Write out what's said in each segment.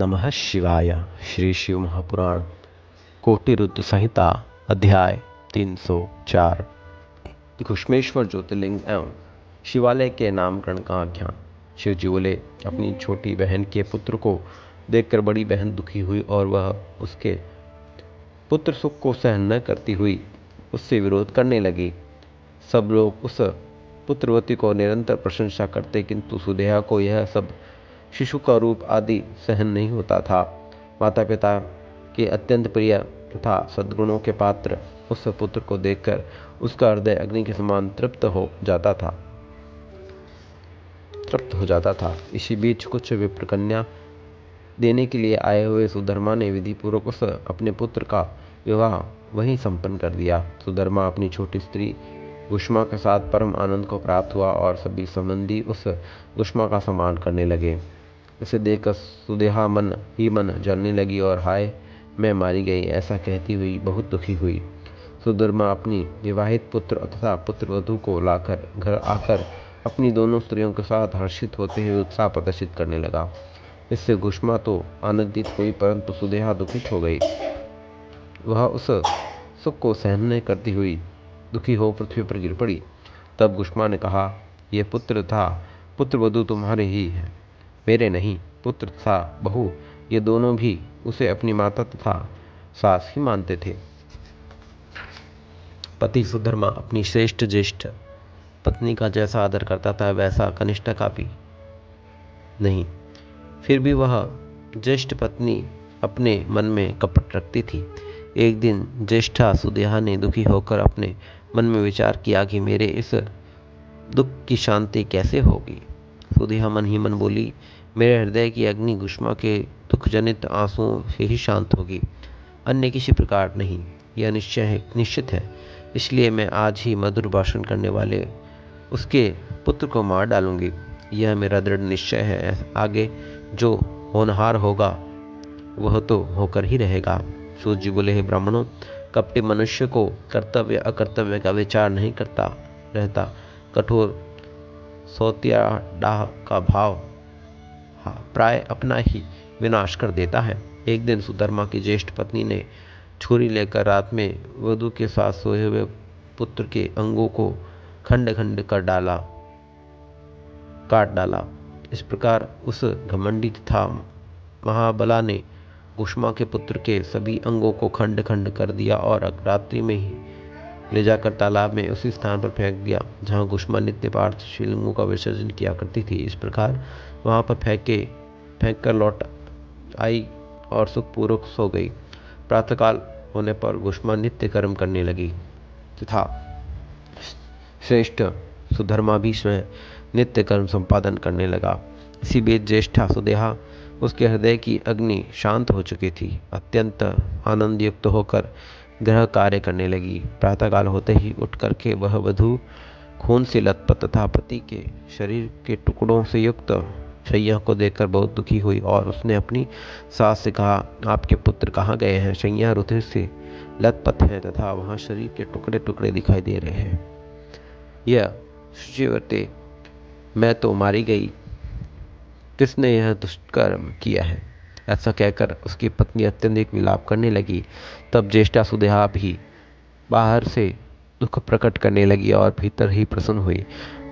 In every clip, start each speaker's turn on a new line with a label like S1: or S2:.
S1: नमः शिवाय। श्री शिव महापुराण कोटिरुद्र संहिता अध्याय 304 घुष्मेश्वर ज्योतिर्लिंग एवं शिवालय के नामकरण का आख्यान। शिव जी बोले, अपनी छोटी बहन के पुत्र को देखकर बड़ी बहन दुखी हुई और वह उसके पुत्र सुख को सहन न करती हुई उससे विरोध करने लगी। सब लोग उस पुत्रवती को निरंतर प्रशंसा करते, किंतु सुदेहा को यह सब शिशु का रूप आदि सहन नहीं होता था। माता पिता के अत्यंत प्रिय तथा सद्गुणों के पात्र उस पुत्र को देखकर उसका हृदय अग्नि के समान तृप्त हो जाता था। इसी बीच कुछ विप्रकन्या देने के लिए आए हुए सुधर्मा ने विधि पूर्वक उस अपने पुत्र का विवाह वहीं संपन्न कर दिया। सुधर्मा अपनी छोटी स्त्री गुष्मा के साथ परम आनंद को प्राप्त हुआ और सभी संबंधी उस गुष्मा का सम्मान करने लगे। इसे देखकर सुदेहा मन ही मन जलने लगी और हाय, मैं मारी गई ऐसा कहती हुई बहुत दुखी हुई। सुधर्मा अपनी विवाहित पुत्र तथा पुत्रवधू को लाकर घर आकर अपनी दोनों स्त्रियों के साथ हर्षित होते हुए उत्साह प्रदर्शित करने लगा। इससे गुष्मा तो आनंदित हुई, परंतु सुदेहा दुखित हो गई। वह उस सुख को सहन नहीं करती हुई दुखी हो पृथ्वी पर गिर पड़ी। तब गुष्मा ने कहा, ये पुत्र तथा पुत्रवधू तुम्हारे ही हैं, मेरे नहीं। पुत्र तथा बहू ये दोनों भी उसे अपनी माता तथा सास ही मानते थे। पति सुधर्मा अपनी श्रेष्ठ ज्येष्ठ पत्नी का जैसा आदर करता था वैसा कनिष्ठा का भी नहीं। फिर भी वह ज्येष्ठ पत्नी अपने मन में कपट रखती थी। एक दिन ज्येष्ठा सुदेहा ने दुखी होकर अपने मन में विचार किया कि मेरे इस दुख की शांति कैसे होगी। सुदेहा मन ही मन बोली, मेरे हृदय की अग्नि गुष्मा के दुख जनित आंसुओं से ही शांत होगी, अन्य किसी प्रकार नहीं। यह निश्चित है। इसलिए मैं आज ही मधुर भाषण करने वाले उसके पुत्र को मार डालूंगी। यह मेरा दृढ़ निश्चय है। आगे जो होनहार होगा वह तो होकर ही रहेगा। सूत जी बोले, हे ब्राह्मणों, कपटी मनुष्य को कर्तव्य अकर्तव्य का विचार नहीं करता रहता। कठोर सौतिया डाह का भाव प्राय अपना ही विनाश कर देता है। एक दिन सुधर्मा की ज्येष्ठ पत्नी ने छुरी लेकर रात में वधू के साथ सोए हुए पुत्र के अंगों को खंड खंड कर काट डाला। इस प्रकार उस घमंडी तथा महाबला ने गुष्मा के पुत्र के सभी अंगों को खंड खंड कर दिया और रात्रि में ही ले जाकर तालाब में उसी स्थान पर फेंक दिया जहाँ गुष्मा नित्य पार्थ शिवलिंगों का विसर्जन किया करती थी। इस प्रकार वहाँ पर फेंक कर लौट आई और सुखपूर्वक सो गई। प्रातःकाल होने पर गुष्मा नित्य कर्म करने लगी तथा श्रेष्ठ सुधर्मा भी स्वयं नित्य कर्म संपादन करने लगा। इसी बीच ज्येष्ठा सुदेहा उसके हृदय की अग्नि शांत हो चुकी थी। अत्यंत आनंद युक्त होकर गृह कार्य करने लगी। प्रातःकाल होते ही उठ करके वह वधू खून से लथपथ तथा पति के शरीर के टुकड़ों से युक्त शैया को देखकर बहुत दुखी हुई और उसने अपनी सास से कहा, आपके पुत्र कहाँ गए हैं? शैया रुधिर से लथपथ है तथा वहाँ शरीर के टुकड़े टुकड़े दिखाई दे रहे हैं। यह शुचिव्रते, मैं तो मारी गई, किसने यह दुष्कर्म किया है? ऐसा कहकर उसकी पत्नी अत्यंत विलाप करने लगी। तब ज्येष्ठा सुदेहा भी बाहर से दुख प्रकट करने लगी और भीतर ही प्रसन्न हुई।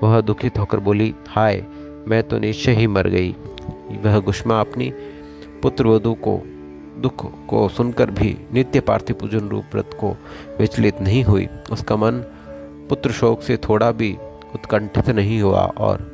S1: वह दुखित होकर बोली, हाय, मैं तो निश्चय ही मर गई। वह गुष्मा अपनी पुत्रवधू को दुख को सुनकर भी नित्य पार्थिव पूजन रूप व्रत को विचलित नहीं हुई। उसका मन पुत्र शोक से थोड़ा भी उत्कंठित नहीं हुआ और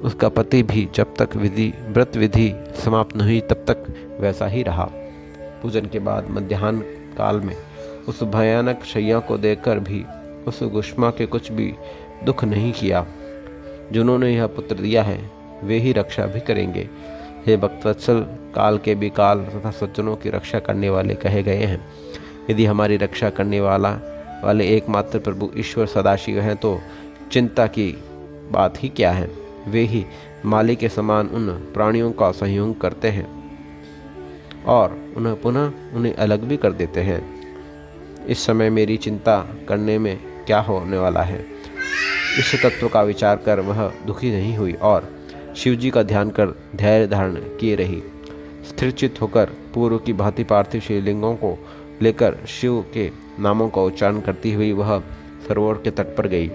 S1: उसका पति भी जब तक व्रत विधि समाप्त नहीं हुई तब तक वैसा ही रहा। पूजन के बाद मध्याह्न काल में उस भयानक शैया को देखकर भी उस गुष्मा के कुछ भी दुख नहीं किया। जिन्होंने यह पुत्र दिया है वे ही रक्षा भी करेंगे। हे भक्तवत्सल, काल के भी काल तथा सज्जनों की रक्षा करने वाले कहे गए हैं। यदि हमारी रक्षा करने वाले एकमात्र प्रभु ईश्वर सदाशिव हैं तो चिंता की बात ही क्या है। वे ही माली के समान उन प्राणियों का सहयोग करते हैं और उन्हें अलग भी कर देते हैं। इस समय मेरी चिंता करने में क्या होने वाला है? इस तत्व का विचार कर वह दुखी नहीं हुई और शिवजी का ध्यान कर धैर्य धारण किए रही। स्थिरचित होकर पूर्व की भांति पार्थिव शिवलिंगों को लेकर शिव के नामों का उच्चारण करती हुई वह सरोवर के तट पर गई।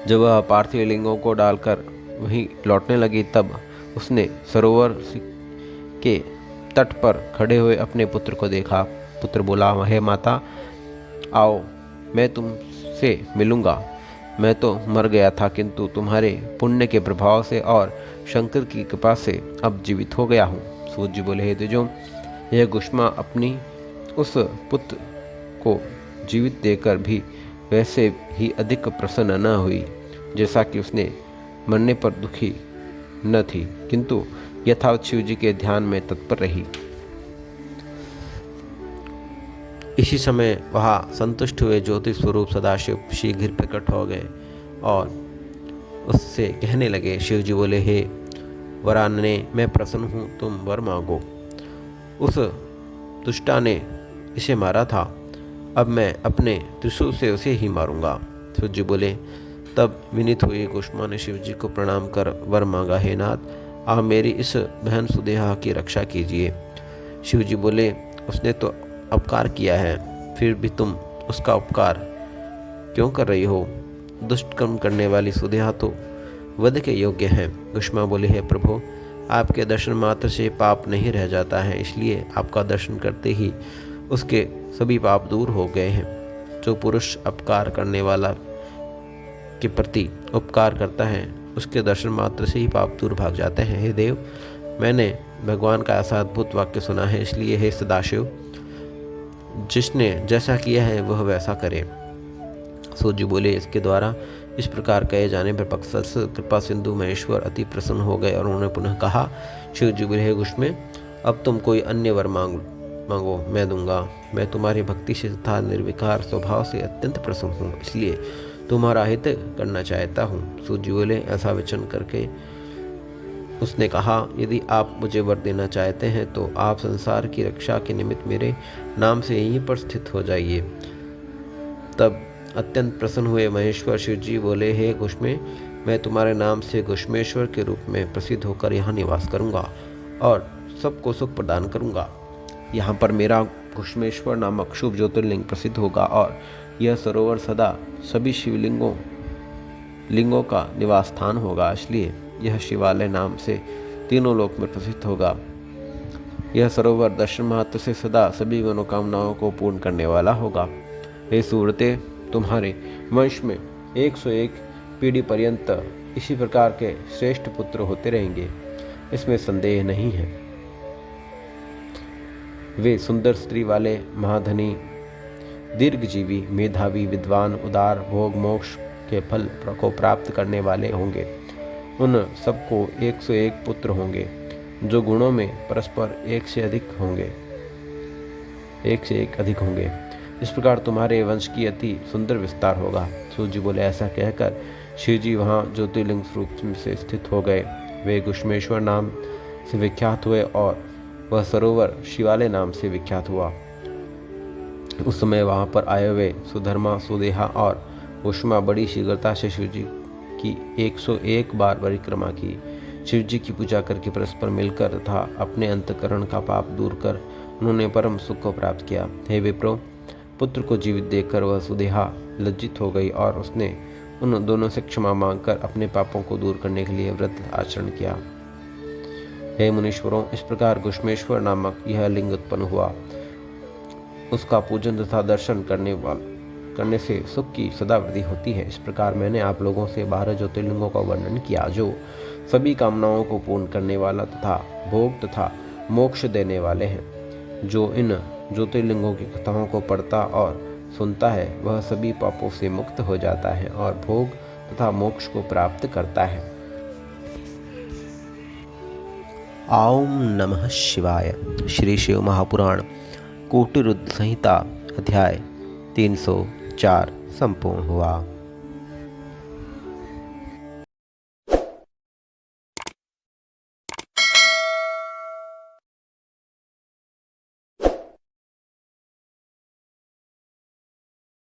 S1: जब वह पार्थिव लिंगों को डालकर वहीं लौटने लगी तब उसने सरोवर के तट पर खड़े हुए अपने पुत्र को देखा। पुत्र बोला, हे माता, आओ मैं तुमसे मिलूंगा। मैं तो मर गया था, किंतु तुम्हारे पुण्य के प्रभाव से और शंकर की कृपा से अब जीवित हो गया हूँ। सूत जी बोले, हे द्विजों, यह गुष्मा अपनी उस पुत्र को जीवित देकर भी वैसे ही अधिक प्रसन्न न हुई जैसा कि उसने मरने पर दुखी न थी, किंतु यथावत शिव जी के ध्यान में तत्पर रही। इसी समय वहाँ संतुष्ट हुए ज्योति स्वरूप सदाशिव शीघ्र प्रकट हो गए और उससे कहने लगे। शिव जी बोले, हे वरानने, मैं प्रसन्न हूँ, तुम वर मांगो। उस दुष्टा ने इसे मारा था, अब मैं अपने त्रिशूल से उसे ही मारूंगा। शिव जी बोले, तब विनीत हुई गुष्मा ने शिव जी को प्रणाम कर वर मांगा, हे नाथ, आप मेरी इस बहन सुदेहा की रक्षा कीजिए। शिव जी बोले, उसने तो अपकार किया है, फिर भी तुम उसका उपकार क्यों कर रही हो? दुष्ट कर्म करने वाली सुदेहा तो वध के योग्य है। गुष्मा बोले, हे प्रभु, आपके दर्शन मात्र से पाप नहीं रह जाता है, इसलिए आपका दर्शन करते ही उसके सभी पाप दूर हो गए हैं। जो पुरुष अपकार करने वाला के प्रति उपकार करता है, उसके दर्शन मात्र से ही पाप दूर भाग जाते हैं। हे देव, मैंने भगवान का ऐसा अद्भुत वाक्य सुना है, इसलिए हे सदाशिव, जिसने जैसा किया है वह वैसा करे। सूत जी बोले, इसके द्वारा इस प्रकार कहे जाने पर पक्षस कृपा सिंधु महेश्वर अति प्रसन्न हो गए और उन्होंने पुनः कहा। शिव जी बोले, हे गुष्मे, अब तुम कोई अन्य वर मांगो, मैं दूंगा। मैं तुम्हारी भक्ति से तथा निर्विकार स्वभाव से अत्यंत प्रसन्न हूँ, इसलिए तुम्हारा हित करना चाहता हूँ। सूत जी बोले, ऐसा वचन करके उसने कहा, यदि आप मुझे वर देना चाहते हैं तो आप संसार की रक्षा के निमित्त मेरे नाम से यहीं पर स्थित हो जाइए। तब अत्यंत प्रसन्न हुए महेश्वर शिव जी बोले, हे गुष्मे, मैं तुम्हारे नाम से गुष्मेश्वर के रूप में प्रसिद्ध होकर यहाँ निवास करूँगा और सबको सुख प्रदान करूँगा। यहाँ पर मेरा गुष्मेश्वर नामक शुभ ज्योतिर्लिंग प्रसिद्ध होगा और यह सरोवर सदा सभी लिंगों का निवास स्थान होगा, इसलिए यह शिवालय नाम से तीनों लोक में प्रसिद्ध होगा। यह सरोवर दर्शन मात्र से सदा सभी मनोकामनाओं को पूर्ण करने वाला होगा। हे सूरते, तुम्हारे वंश में 101 पीढ़ी पर्यंत इसी प्रकार के श्रेष्ठ पुत्र होते रहेंगे, इसमें संदेह नहीं है। वे सुंदर स्त्री वाले, महाधनी, दीर्घजीवी, मेधावी, विद्वान, उदार, भोग मोक्ष के फल को प्राप्त करने वाले होंगे। उन सबको 101 पुत्र होंगे, जो गुणों में परस्पर एक से एक अधिक होंगे। इस प्रकार तुम्हारे वंश की अति सुंदर विस्तार होगा। सूत जी बोले, ऐसा कहकर शिव जी वहाँ ज्योतिर्लिंग स्वरूप से स्थित हो गए। वे गुष्मेश्वर नाम से विख्यात हुए और वह सरोवर शिवालय नाम से विख्यात हुआ। उस समय वहाँ पर आए हुए सुधर्मा, सुदेहा और गुष्मा बड़ी शीघ्रता से शिव जी की 101 बार परिक्रमा की। शिव जी की पूजा करके परस्पर मिलकर तथा अपने अंतकरण का पाप दूर कर उन्होंने परम सुख को प्राप्त किया। हे विप्रो, पुत्र को जीवित देखकर वह सुदेहा लज्जित हो गई और उसने उन दोनों से क्षमा मांगकर अपने पापों को दूर करने के लिए व्रत आचरण किया। हे मुनीश्वरों, इस प्रकार गुष्मेश्वर नामक यह लिंग उत्पन्न हुआ। उसका पूजन तथा दर्शन करने से सुख की सदा वृद्धि होती है। इस प्रकार मैंने आप लोगों से 12 ज्योतिर्लिंगों का वर्णन किया, जो सभी कामनाओं को पूर्ण करने वाला तथा भोग तथा मोक्ष देने वाले हैं। जो इन ज्योतिर्लिंगों की कथाओं को पढ़ता और सुनता है, वह सभी पापों से मुक्त हो जाता है और भोग तथा मोक्ष को प्राप्त करता है।
S2: ओम नमः शिवाय। श्री शिव महापुराण कोटि रुद्र संहिता अध्याय 304 संपूर्ण हुआ।